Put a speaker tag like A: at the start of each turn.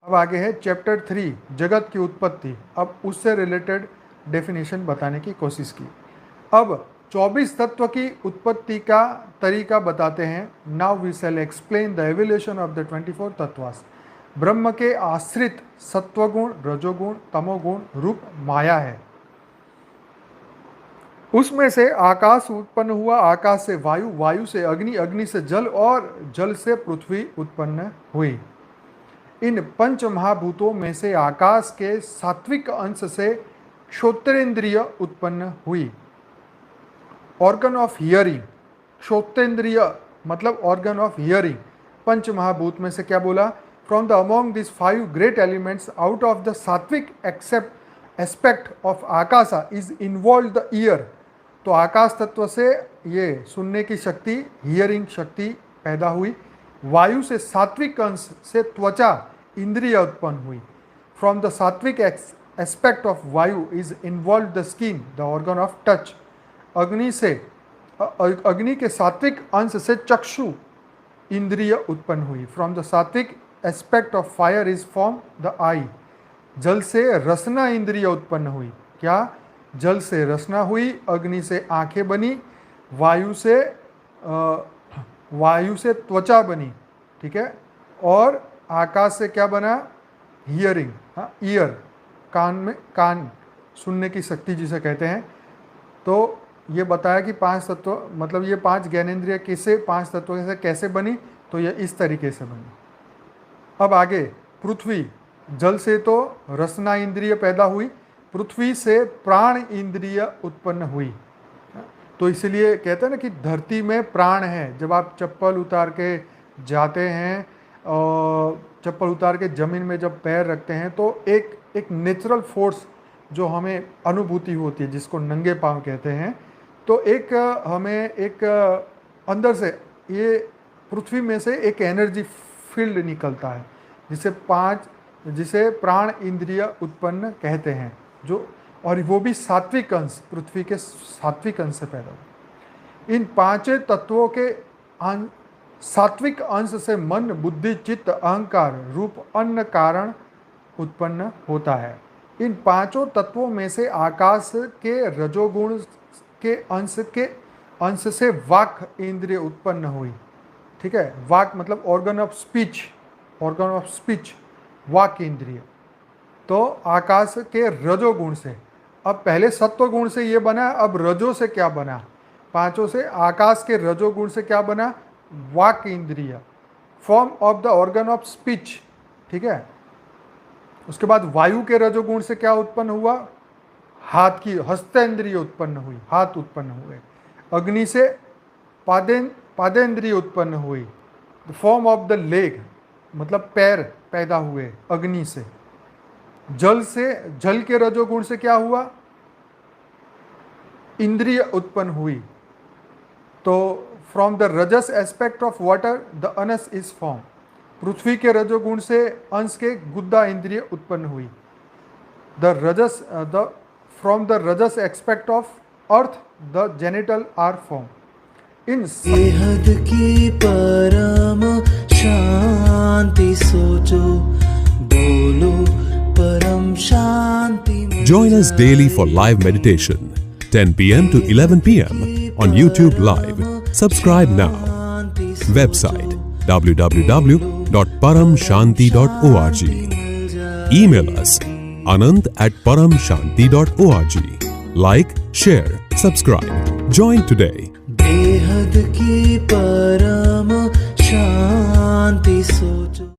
A: अब आगे है चैप्टर 3 जगत की उत्पत्ति। अब उससे रिलेटेड डेफिनेशन बताने की कोशिश की। अब 24 तत्व की उत्पत्ति का तरीका बताते हैं। Now we shall explain the evolution of the 24 तत्वास। ब्रह्म के आश्रित सत्वगुण, रजोगुण, तमोगुण, रूप माया है। उसमें से आकाश उत्पन्न हुआ, आकाश से वायु, वायु से अग्नि, अग्नि से जल और जल से पृथ्वी उत्पन्न हुई। इन पंच महाभूतों में से आकाश के सात्विक अंश से श्रोत्रेंद्रिय उत्पन्न हुई। ऑर्गन ऑफ हियरिंग, श्रोतेंद्रिय मतलब ऑर्गन ऑफ हियरिंग। पंच महाभूत में से क्या बोला? From the among this 5 great elements out of the sattvic aspect of akasha is involve the ear. तो आकाश तत्व से ये सुनने की शक्ति, हियरिंग शक्ति पैदा हुई। वायु से सात्विक अंश से त्वचा इंद्रिय उत्पन्न हुई। From the sattvic aspect of vayu is involve the skin, the organ of touch. अग्नि के सात्विक अंश से चक्षु इंद्रिय उत्पन्न हुई। From the sattvic aspect of fire is form the eye. जल से रसना इंद्रिय उत्पन्न हुई। क्या? जल से रसना हुई। अग्नि से आंखें बनी। वायु से त्वचा बनी। ठीक है। और आकाश से क्या बना? हियरिंग, हाँ, ईयर, कान में, कान सुनने की शक्ति जिसे कहते हैं। तो ये बताया कि 5 तत्व मतलब ये 5 ज्ञानेंद्रिय किसे 5 तत्वों से कैसे बनी? तो ये इस तरीके से बनी। अब आगे पृथ्वी, जल से तो रसना इंद्रिय पैदा हुई, पृथ्वी से प्राण इंद्रिय उत्पन्न हुई। तो इसलिए कहते हैं ना कि धरती में प्राण है। जब आप चप्पल उतार के जाते हैं और चप्पल उतार के ज़मीन में जब पैर रखते हैं तो एक नेचुरल फोर्स जो हमें अनुभूति होती है, जिसको नंगे पांव कहते हैं। तो हमें एक अंदर से ये पृथ्वी में से एक एनर्जी फील्ड निकलता है जिसे प्राण इंद्रिय उत्पन्न कहते हैं। जो और वो भी सात्विक अंश, पृथ्वी के सात्विक अंश से पैदा हुआ। इन 5 तत्वों के सात्विक अंश से मन, बुद्धि, चित्त, अहंकार, रूप, अन्न कारण उत्पन्न होता है। इन 5 तत्वों में से आकाश के रजोगुण के अंश से वाक इंद्रिय उत्पन्न हुई। ठीक है। वाक मतलब ऑर्गन ऑफ स्पीच, वाक इंद्रिय। तो आकाश के रजोगुण से, अब पहले सत्व गुण से ये बना, अब रजो से क्या बना? 5 से आकाश के रजोगुण से क्या बना? वाक इंद्रिय, form of the organ of speech. ठीक है। उसके बाद वायु के रजोगुण से क्या उत्पन्न हुआ? हाथ की हस्तेंद्रिय उत्पन्न हुई, हाथ उत्पन्न हुए। अग्नि से पादेंद्रिय उत्पन्न हुई, फॉर्म ऑफ द लेग मतलब पैर पैदा हुए अग्नि से। जल के रजोगुण से क्या हुआ? इंद्रिय उत्पन्न हुई। तो from the rajas aspect of water the anus is form. पृथ्वी के रजोगुण से अंश के गुद्दा इंद्रिय उत्पन्न हुई। From the rajas aspect of earth the genital are form. इन
B: बेहद की परम शांति सोचो, बोलो परम शांति।
C: Join us daily for live meditation, 10 p.m. to 11 p.m. on YouTube Live. Subscribe now. Website www.paramshanti.org. Email us anant@paramshanti.org. Like, share, subscribe. Join today.
B: बेहद की परम शांति सो